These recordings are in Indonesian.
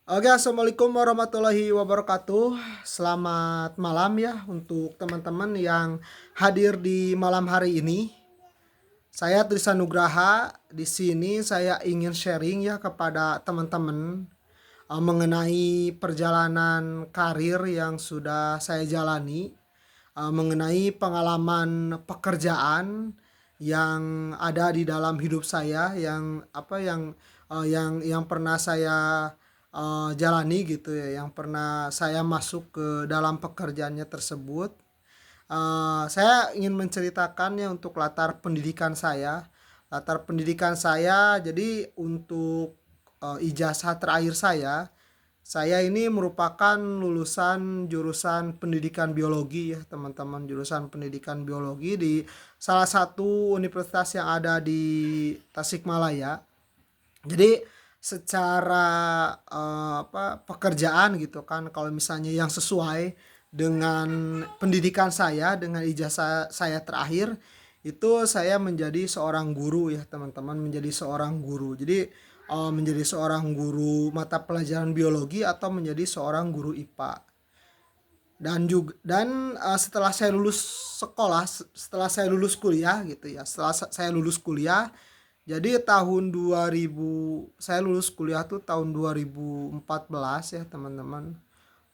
Oke, assalamualaikum warahmatullahi wabarakatuh. Selamat malam ya untuk teman-teman yang hadir di malam hari ini. Saya Trisan Nugraha. Di sini saya ingin sharing ya kepada teman-teman mengenai perjalanan karir yang sudah saya jalani, mengenai pengalaman pekerjaan yang ada di dalam hidup saya yang pernah saya jalani gitu ya, yang pernah saya masuk ke dalam pekerjaannya tersebut. Saya ingin menceritakannya untuk latar pendidikan saya. Latar pendidikan saya jadi untuk ijazah terakhir saya ini merupakan lulusan jurusan pendidikan biologi ya teman-teman, jurusan pendidikan biologi di salah satu universitas yang ada di Tasikmalaya. Jadi secara pekerjaan gitu kan, kalau misalnya yang sesuai dengan pendidikan saya, dengan ijazah saya terakhir, itu saya menjadi seorang guru ya teman-teman, menjadi seorang guru. Jadi menjadi seorang guru mata pelajaran biologi atau menjadi seorang guru IPA. Setelah saya lulus sekolah, setelah saya lulus kuliah gitu ya, setelah saya lulus kuliah, jadi tahun 2000 saya lulus kuliah tuh tahun 2014 ya teman-teman.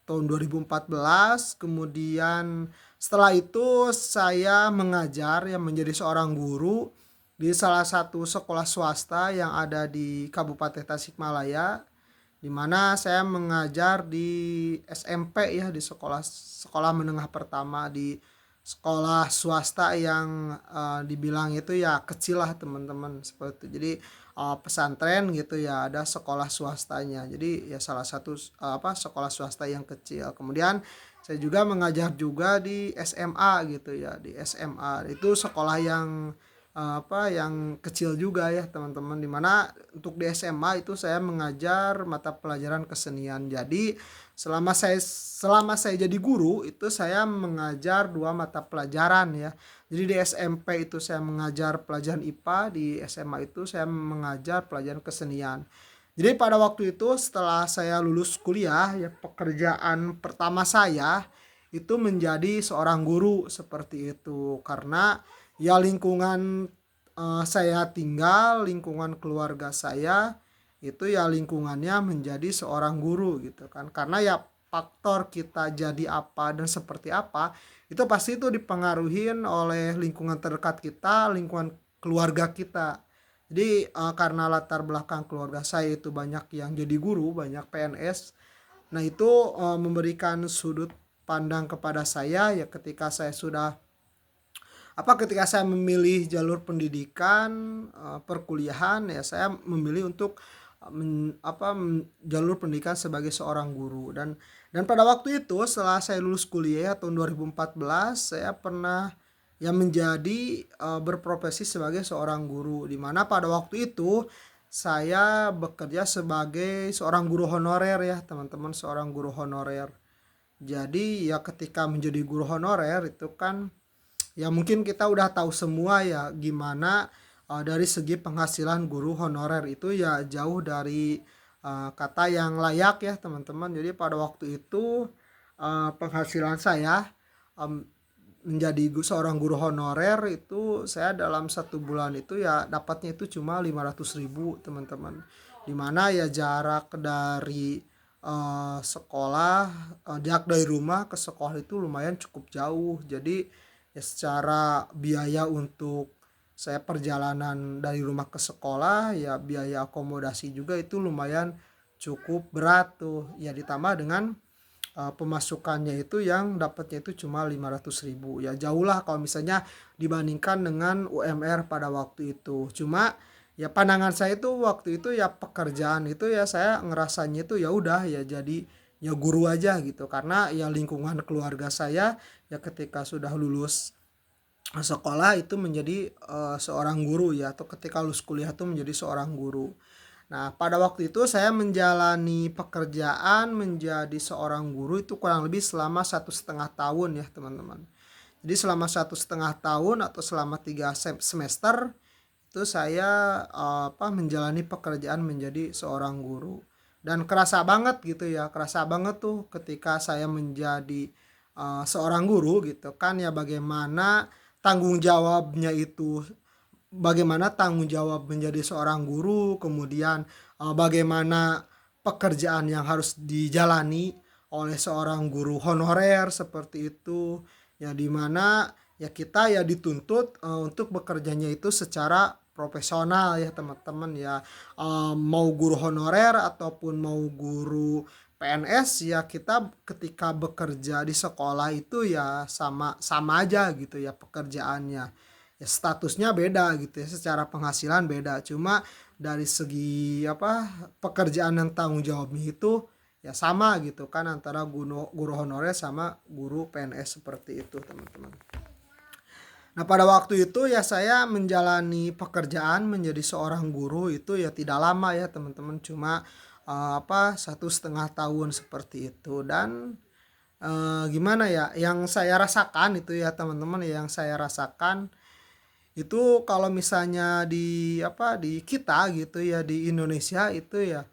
Tahun 2014, kemudian setelah itu saya mengajar yang menjadi seorang guru di salah satu sekolah swasta yang ada di Kabupaten Tasikmalaya, di mana saya mengajar di SMP ya, di sekolah sekolah menengah pertama di sekolah swasta yang dibilang itu ya kecil lah teman-teman, seperti itu. Jadi pesantren gitu ya, ada sekolah swastanya. Jadi ya salah satu sekolah swasta yang kecil. Kemudian saya juga mengajar juga di SMA gitu ya, di SMA. Itu sekolah yang yang kecil juga ya teman-teman, dimana untuk di SMA itu saya mengajar mata pelajaran kesenian. Jadi selama saya jadi guru itu saya mengajar dua mata pelajaran ya. Jadi di SMP itu saya mengajar pelajaran IPA, di SMA itu saya mengajar pelajaran kesenian. Jadi pada waktu itu setelah saya lulus kuliah ya, pekerjaan pertama saya itu menjadi seorang guru seperti itu, karena ya lingkungan saya tinggal, lingkungan keluarga saya itu ya lingkungannya menjadi seorang guru gitu kan, karena ya faktor kita jadi apa dan seperti apa itu pasti itu dipengaruhin oleh lingkungan terdekat kita, lingkungan keluarga kita. Jadi karena latar belakang keluarga saya itu banyak yang jadi guru, banyak PNS. Nah itu memberikan sudut pandang kepada saya ya, ketika saya memilih jalur pendidikan perkuliahan ya, saya memilih untuk jalur pendidikan sebagai seorang guru. Dan pada waktu itu setelah saya lulus kuliah tahun 2014, saya pernah yang menjadi berprofesi sebagai seorang guru, di mana pada waktu itu saya bekerja sebagai seorang guru honorer ya teman-teman, seorang guru honorer. Jadi ya ketika menjadi guru honorer itu kan ya mungkin kita udah tahu semua ya gimana dari segi penghasilan guru honorer itu ya jauh dari kata yang layak ya teman-teman. Jadi pada waktu itu penghasilan saya em, menjadi seorang guru honorer itu, saya dalam satu bulan itu ya dapatnya itu cuma 500.000 teman-teman. Dimana ya jarak dari jarak dari rumah ke sekolah itu lumayan cukup jauh. Jadi ya secara biaya untuk saya perjalanan dari rumah ke sekolah ya, biaya akomodasi juga itu lumayan cukup berat tuh ya, ditambah dengan pemasukannya itu yang dapatnya itu cuma 500.000 ya, jauh lah kalau misalnya dibandingkan dengan UMR pada waktu itu. Cuma ya pandangan saya itu waktu itu ya, pekerjaan itu ya saya ngerasanya itu ya udah ya jadi ya guru aja gitu, karena ya lingkungan keluarga saya ya ketika sudah lulus sekolah itu menjadi seorang guru ya, atau ketika lulus kuliah itu menjadi seorang guru. Nah, pada waktu itu saya menjalani pekerjaan menjadi seorang guru itu kurang lebih selama 1,5 tahun ya teman-teman. Jadi selama 1,5 tahun atau selama 3 semester itu saya menjalani pekerjaan menjadi seorang guru. dan kerasa banget gitu ya, kerasa banget tuh ketika saya menjadi seorang guru gitu kan ya, tanggung jawabnya itu bagaimana tanggung jawab menjadi seorang guru, kemudian bagaimana pekerjaan yang harus dijalani oleh seorang guru honorer seperti itu. Ya di mana ya kita ya dituntut untuk bekerjanya itu secara profesional ya teman-teman ya. Mau guru honorer ataupun mau guru PNS ya, kita ketika bekerja di sekolah itu ya sama sama aja gitu ya pekerjaannya. Ya statusnya beda gitu ya, secara penghasilan beda, cuma dari segi pekerjaan dan tanggung jawabnya itu ya sama gitu kan, antara guru guru honorer sama guru PNS seperti itu teman-teman. Nah pada waktu itu ya saya menjalani pekerjaan menjadi seorang guru itu ya tidak lama ya teman-teman, cuma 1,5 tahun seperti itu. Dan gimana ya yang saya rasakan itu ya teman-teman, yang saya rasakan itu kalau misalnya di kita gitu ya, di Indonesia itu ya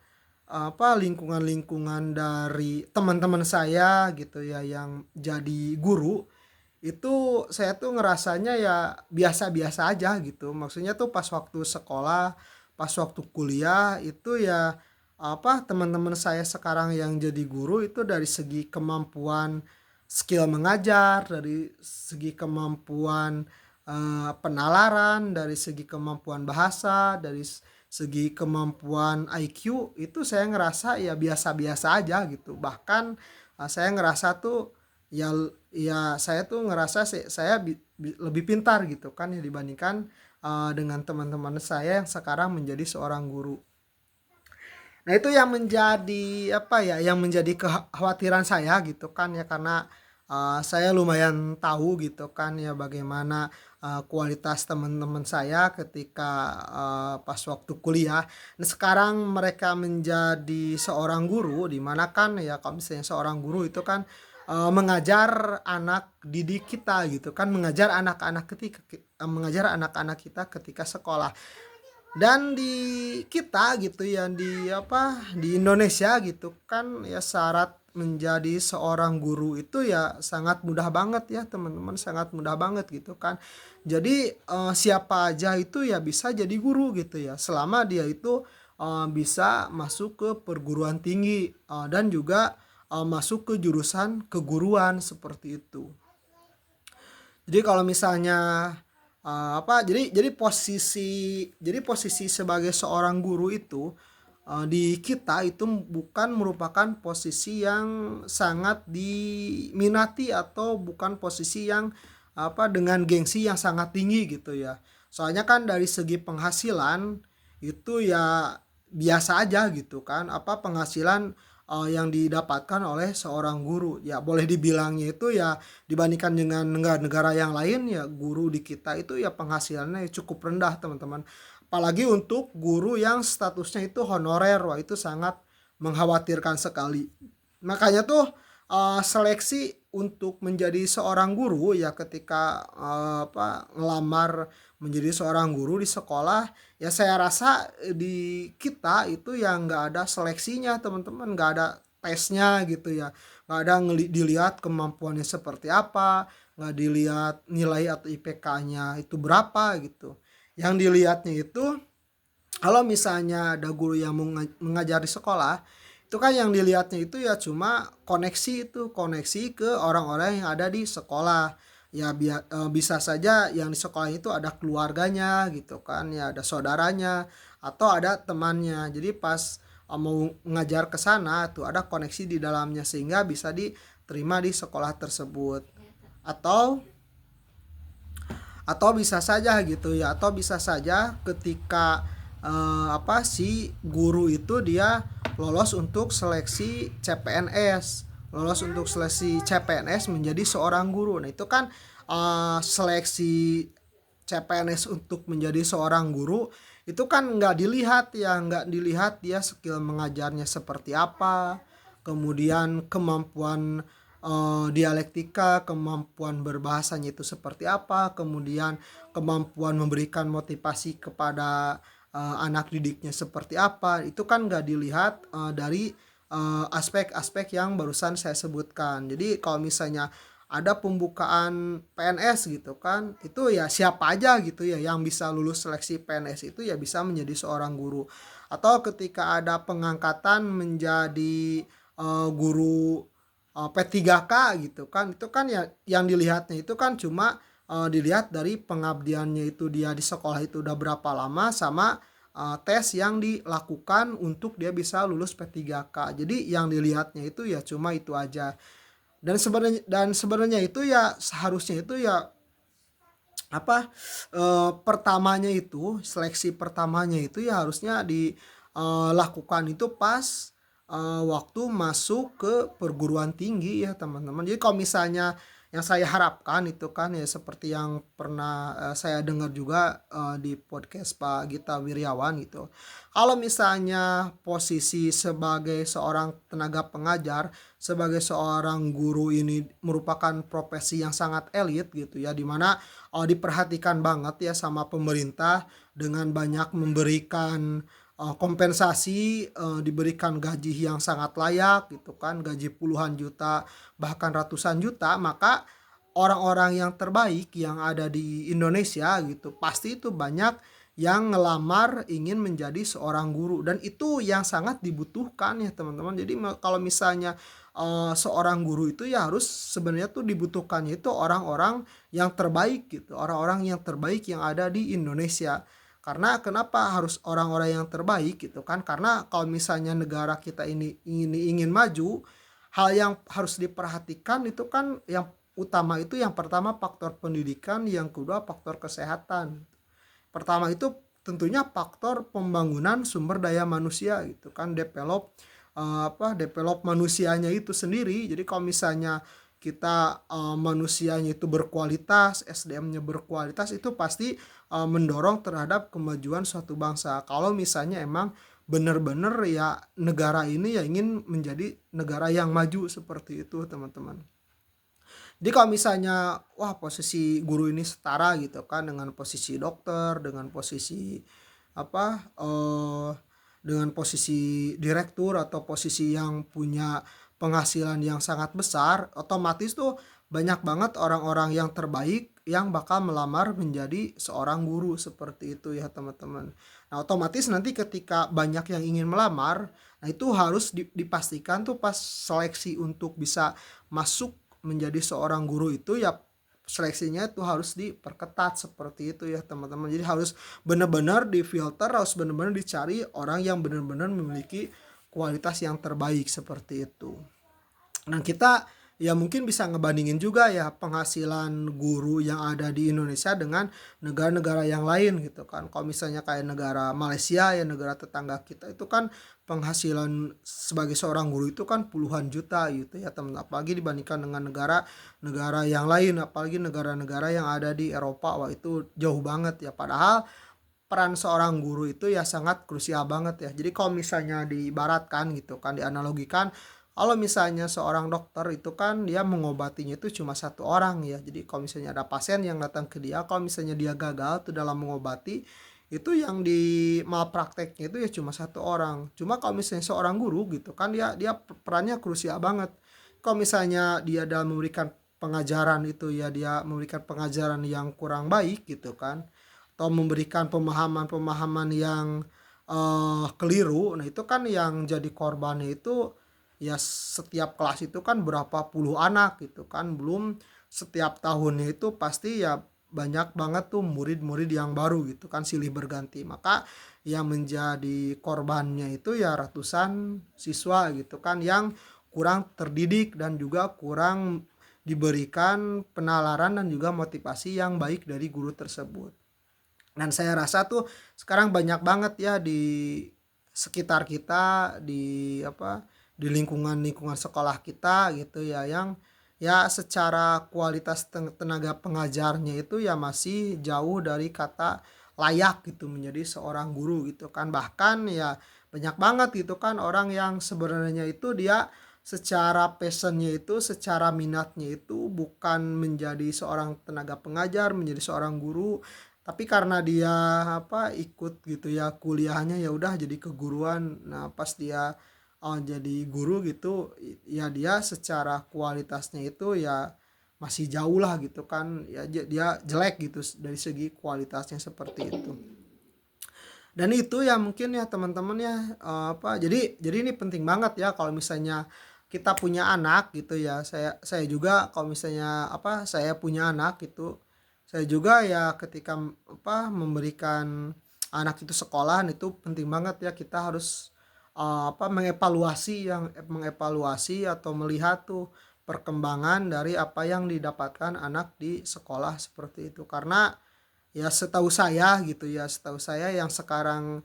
lingkungan-lingkungan dari teman-teman saya gitu ya yang jadi guru, itu saya tuh ngerasanya ya biasa-biasa aja gitu. Maksudnya tuh pas waktu sekolah, pas waktu kuliah itu ya teman-teman saya sekarang yang jadi guru itu dari segi kemampuan skill mengajar, dari segi kemampuan penalaran, dari segi kemampuan bahasa, dari segi kemampuan IQ itu saya ngerasa ya biasa-biasa aja gitu. Bahkan saya ngerasa tuh ya ya saya tuh ngerasa saya lebih pintar gitu kan ya dibandingkan dengan teman-teman saya yang sekarang menjadi seorang guru. Nah itu yang menjadi yang menjadi kekhawatiran saya gitu kan ya, karena saya lumayan tahu gitu kan ya bagaimana kualitas teman-teman saya ketika pas waktu kuliah. Nah sekarang mereka menjadi seorang guru, di mana kan ya kalau misalnya seorang guru itu kan mengajar anak didik kita gitu kan, mengajar anak-anak kita ketika sekolah. Dan di kita gitu ya, di Indonesia gitu kan ya, syarat menjadi seorang guru itu ya sangat mudah banget ya teman-teman, sangat mudah banget gitu kan. Jadi siapa aja itu ya bisa jadi guru gitu ya, selama dia itu bisa masuk ke perguruan tinggi dan juga masuk ke jurusan keguruan seperti itu. Jadi kalau misalnya jadi posisi sebagai seorang guru itu di kita itu bukan merupakan posisi yang sangat diminati, atau bukan posisi yang dengan gengsi yang sangat tinggi gitu ya. Soalnya kan dari segi penghasilan itu ya biasa aja gitu kan, penghasilan yang didapatkan oleh seorang guru ya, boleh dibilangnya itu ya dibandingkan dengan negara-negara yang lain ya, guru di kita itu ya penghasilannya cukup rendah teman-teman. Apalagi untuk guru yang statusnya itu honorer, wah itu sangat mengkhawatirkan sekali. Makanya tuh seleksi untuk menjadi seorang guru ya, ketika ngelamar menjadi seorang guru di sekolah ya, saya rasa di kita itu yang nggak ada seleksinya teman-teman, nggak ada tesnya gitu ya, nggak ada dilihat kemampuannya seperti apa, nggak dilihat nilai atau IPK-nya itu berapa gitu. Yang dilihatnya itu kalau misalnya ada guru yang mengajar di sekolah, itu kan yang dilihatnya itu ya cuma koneksi ke orang-orang yang ada di sekolah. Ya bisa saja yang di sekolah itu ada keluarganya gitu kan ya, ada saudaranya atau ada temannya. Jadi pas mau ngajar ke sana tuh ada koneksi di dalamnya sehingga bisa diterima di sekolah tersebut. Atau bisa saja gitu ya, atau bisa saja ketika si guru itu dia lolos untuk seleksi CPNS, menjadi seorang guru. Nah itu kan seleksi CPNS untuk menjadi seorang guru itu kan nggak dilihat dia skill mengajarnya seperti apa, kemudian kemampuan dialektika, kemampuan berbahasanya itu seperti apa, kemudian kemampuan memberikan motivasi kepada anak didiknya seperti apa, itu kan nggak dilihat dari aspek-aspek yang barusan saya sebutkan. Jadi kalau misalnya ada pembukaan PNS gitu kan, itu ya siapa aja gitu ya yang bisa lulus seleksi PNS itu ya bisa menjadi seorang guru. Atau ketika ada pengangkatan menjadi guru P3K gitu kan, itu kan ya yang dilihatnya itu kan cuma dilihat dari pengabdiannya itu dia di sekolah itu udah berapa lama, sama tes yang dilakukan untuk dia bisa lulus P3K. Jadi yang dilihatnya itu ya cuma itu aja. Dan sebenarnya itu ya seharusnya itu ya apa, pertamanya itu seleksi pertamanya itu ya harusnya dilakukan itu pas waktu masuk ke perguruan tinggi ya teman-teman. Jadi kalau misalnya yang saya harapkan itu kan ya seperti yang pernah saya dengar juga di podcast Pak Gita Wirjawan gitu. Kalau misalnya posisi sebagai seorang tenaga pengajar, sebagai seorang guru ini merupakan profesi yang sangat elit gitu ya, dimana diperhatikan banget ya sama pemerintah dengan banyak memberikan kompensasi, diberikan gaji yang sangat layak gitu kan, gaji puluhan juta bahkan ratusan juta, maka orang-orang yang terbaik yang ada di Indonesia gitu pasti itu banyak yang ngelamar ingin menjadi seorang guru, dan itu yang sangat dibutuhkan ya teman-teman. Jadi kalau misalnya seorang guru itu ya harus sebenarnya tuh dibutuhkannya itu orang-orang yang terbaik gitu, orang-orang yang terbaik yang ada di Indonesia. Karena kenapa harus orang-orang yang terbaik gitu kan? Karena kalau misalnya negara kita ini ingin maju, hal yang harus diperhatikan itu kan yang utama itu yang pertama faktor pendidikan, yang kedua faktor kesehatan. Pertama itu tentunya faktor pembangunan sumber daya manusia gitu kan, develop manusianya itu sendiri. Jadi kalau misalnya kita manusianya itu berkualitas, SDM-nya berkualitas, itu pasti mendorong terhadap kemajuan suatu bangsa. Kalau misalnya emang benar-benar ya negara ini ya ingin menjadi negara yang maju seperti itu teman-teman. Jadi kalau misalnya wah posisi guru ini setara gitu kan dengan posisi dokter, dengan posisi apa dengan posisi direktur atau posisi yang punya penghasilan yang sangat besar, otomatis tuh banyak banget orang-orang yang terbaik yang bakal melamar menjadi seorang guru seperti itu ya teman-teman. Nah, otomatis nanti ketika banyak yang ingin melamar, nah itu harus dipastikan tuh pas seleksi untuk bisa masuk menjadi seorang guru itu ya seleksinya itu harus diperketat seperti itu ya teman-teman. Jadi harus benar-benar difilter, harus benar-benar dicari orang yang benar-benar memiliki kualitas yang terbaik seperti itu. Nah, kita ya mungkin bisa ngebandingin juga ya penghasilan guru yang ada di Indonesia dengan negara-negara yang lain gitu kan. Kalau misalnya kayak negara Malaysia ya, negara tetangga kita itu kan penghasilan sebagai seorang guru itu kan puluhan juta gitu ya teman. Apalagi dibandingkan dengan negara-negara yang lain, apalagi negara-negara yang ada di Eropa, wah itu jauh banget ya. Padahal peran seorang guru itu ya sangat krusial banget ya. Jadi kalau misalnya diibaratkan gitu kan, dianalogikan, kalau misalnya seorang dokter itu kan dia mengobatinya itu cuma satu orang ya. Jadi kalau misalnya ada pasien yang datang ke dia, kalau misalnya dia gagal tuh dalam mengobati, itu yang di malprakteknya itu ya cuma satu orang. Cuma kalau misalnya seorang guru gitu kan, dia perannya krusial banget. Kalau misalnya dia dalam memberikan pengajaran itu ya dia memberikan pengajaran yang kurang baik gitu kan, atau memberikan pemahaman-pemahaman yang keliru, nah itu kan yang jadi korbannya itu ya setiap kelas itu kan berapa puluh anak gitu kan, belum setiap tahunnya itu pasti ya banyak banget tuh murid-murid yang baru gitu kan silih berganti, maka yang menjadi korbannya itu ya ratusan siswa gitu kan yang kurang terdidik dan juga kurang diberikan penalaran dan juga motivasi yang baik dari guru tersebut. Dan saya rasa tuh sekarang banyak banget ya di sekitar kita, di lingkungan-lingkungan sekolah kita gitu ya, yang ya secara kualitas tenaga pengajarnya itu ya masih jauh dari kata layak gitu menjadi seorang guru gitu kan. Bahkan ya banyak banget gitu kan orang yang sebenarnya itu dia secara passionnya itu, secara minatnya itu bukan menjadi seorang tenaga pengajar, menjadi seorang guru, tapi karena dia ikut gitu ya kuliahnya, ya udah jadi keguruan. Nah pas dia jadi guru gitu, ya dia secara kualitasnya itu ya masih jauh lah gitu kan, ya dia jelek gitu dari segi kualitasnya seperti itu. Dan itu ya mungkin ya teman-teman ya, jadi ini penting banget ya kalau misalnya kita punya anak gitu ya. Saya juga kalau misalnya saya punya anak gitu, saya juga ya ketika memberikan anak itu sekolahan, itu penting banget ya kita harus mengevaluasi atau melihat tuh perkembangan dari apa yang didapatkan anak di sekolah seperti itu. Karena ya setahu saya yang sekarang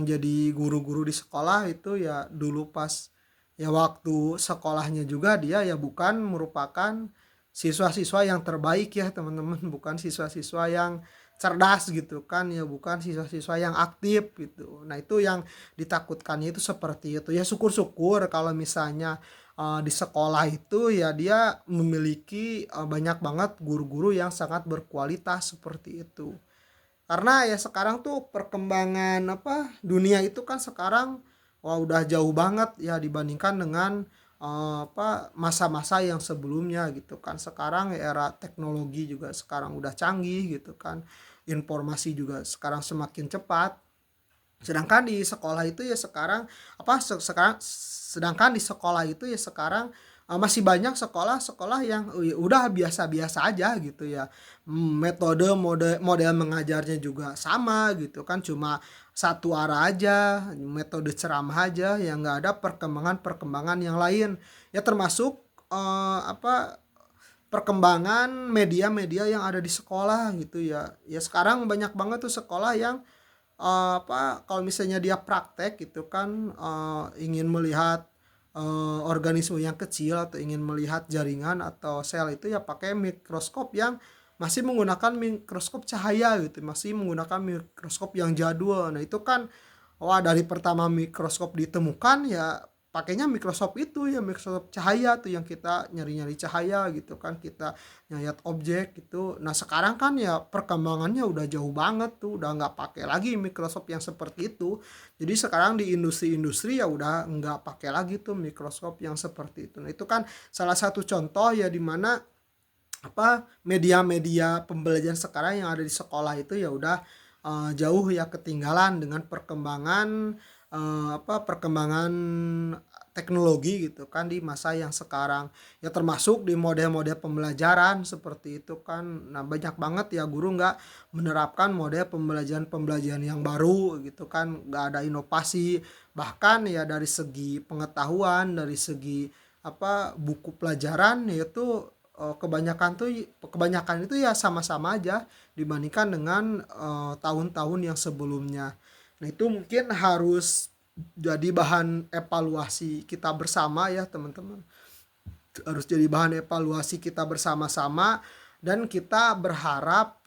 jadi guru-guru di sekolah itu ya dulu pas ya waktu sekolahnya juga dia ya bukan merupakan siswa-siswa yang terbaik ya teman-teman, bukan siswa-siswa yang cerdas gitu kan ya, bukan siswa-siswa yang aktif gitu. Nah itu yang ditakutkannya itu seperti itu ya. Syukur-syukur kalau misalnya di sekolah itu ya dia memiliki banyak banget guru-guru yang sangat berkualitas seperti itu. Karena ya sekarang tuh perkembangan dunia itu kan sekarang wah udah jauh banget ya dibandingkan dengan masa-masa yang sebelumnya gitu kan. Sekarang era teknologi juga sekarang udah canggih gitu kan. Informasi juga sekarang semakin cepat. Sedangkan di sekolah itu ya sekarang sekarang sedangkan di sekolah itu ya sekarang masih banyak sekolah-sekolah yang udah biasa-biasa aja gitu ya. Metode model mengajarnya juga sama gitu kan, cuma satu arah aja, metode ceramah aja, yang nggak ada perkembangan-perkembangan yang lain. Ya termasuk perkembangan media-media yang ada di sekolah gitu ya. Ya sekarang banyak banget tuh sekolah yang kalau misalnya dia praktek gitu kan, ingin melihat organisme yang kecil atau ingin melihat jaringan atau sel itu ya pakai mikroskop yang masih menggunakan mikroskop cahaya gitu, masih menggunakan mikroskop yang jadul. Nah itu kan wah dari pertama mikroskop ditemukan ya pakainya mikroskop itu ya, mikroskop cahaya tuh yang kita nyari-nyari cahaya gitu kan, kita nyayat objek gitu. Nah sekarang kan ya perkembangannya udah jauh banget tuh, udah nggak pakai lagi mikroskop yang seperti itu. Jadi sekarang di industri-industri ya udah nggak pakai lagi tuh mikroskop yang seperti itu. Nah itu kan salah satu contoh ya di mana media-media pembelajaran sekarang yang ada di sekolah itu ya udah jauh ya ketinggalan dengan perkembangan teknologi gitu kan di masa yang sekarang ya, termasuk di model-model pembelajaran seperti itu kan. Nah banyak banget ya guru nggak menerapkan model pembelajaran yang baru gitu kan, nggak ada inovasi. Bahkan ya dari segi pengetahuan, dari segi buku pelajaran yaitu kebanyakan itu ya sama-sama aja dibandingkan dengan tahun-tahun yang sebelumnya. Nah itu mungkin harus jadi bahan evaluasi kita bersama ya teman-teman, harus jadi bahan evaluasi kita bersama-sama. Dan kita berharap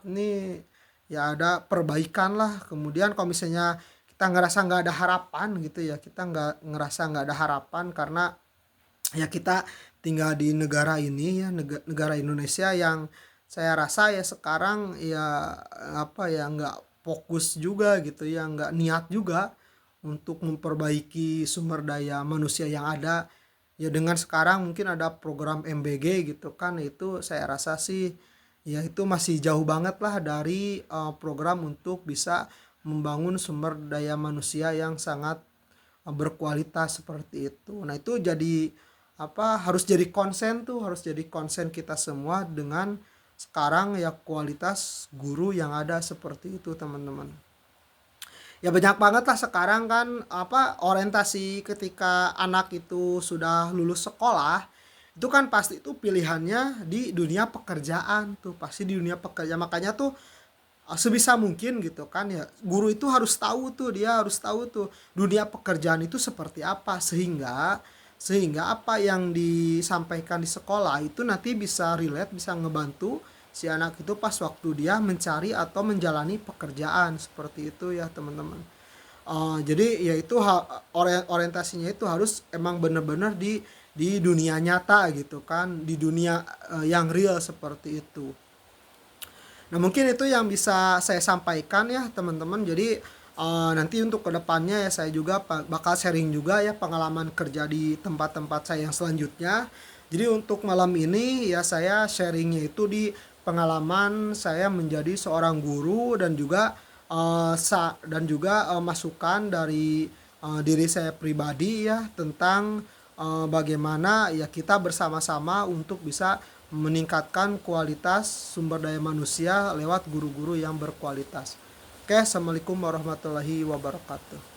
nih ya ada perbaikan lah. Kemudian kalau misalnya kita ngerasa nggak ada harapan gitu ya, kita nggak ada harapan karena ya kita tinggal di negara ini ya, negara Indonesia yang saya rasa ya sekarang ya nggak fokus juga gitu ya, nggak niat juga untuk memperbaiki sumber daya manusia yang ada ya. Dengan sekarang mungkin ada program MBG gitu kan, itu saya rasa sih ya itu masih jauh banget lah dari program untuk bisa membangun sumber daya manusia yang sangat berkualitas seperti itu. Nah itu jadi harus jadi konsen kita semua dengan sekarang ya kualitas guru yang ada seperti itu teman-teman. Ya banyak banget lah sekarang kan orientasi ketika anak itu sudah lulus sekolah, itu kan pasti itu pilihannya di dunia pekerjaan tuh, pasti di dunia pekerjaan. Makanya tuh sebisa mungkin gitu kan ya guru itu harus tahu tuh, dia harus tahu tuh dunia pekerjaan itu seperti apa, sehingga apa yang disampaikan di sekolah itu nanti bisa relate, bisa ngebantu si anak itu pas waktu dia mencari atau menjalani pekerjaan seperti itu ya teman-teman. Jadi ya itu orientasinya itu harus emang benar-benar di dunia nyata gitu kan, di dunia yang real seperti itu. Nah, mungkin itu yang bisa saya sampaikan ya teman-teman. Jadi nanti untuk kedepannya ya saya juga bakal sharing juga ya pengalaman kerja di tempat-tempat saya yang selanjutnya. Jadi untuk malam ini ya saya sharingnya itu di pengalaman saya menjadi seorang guru dan juga masukan dari diri saya pribadi ya tentang bagaimana ya kita bersama-sama untuk bisa meningkatkan kualitas sumber daya manusia lewat guru-guru yang berkualitas. Oke, assalamualaikum warahmatullahi wabarakatuh.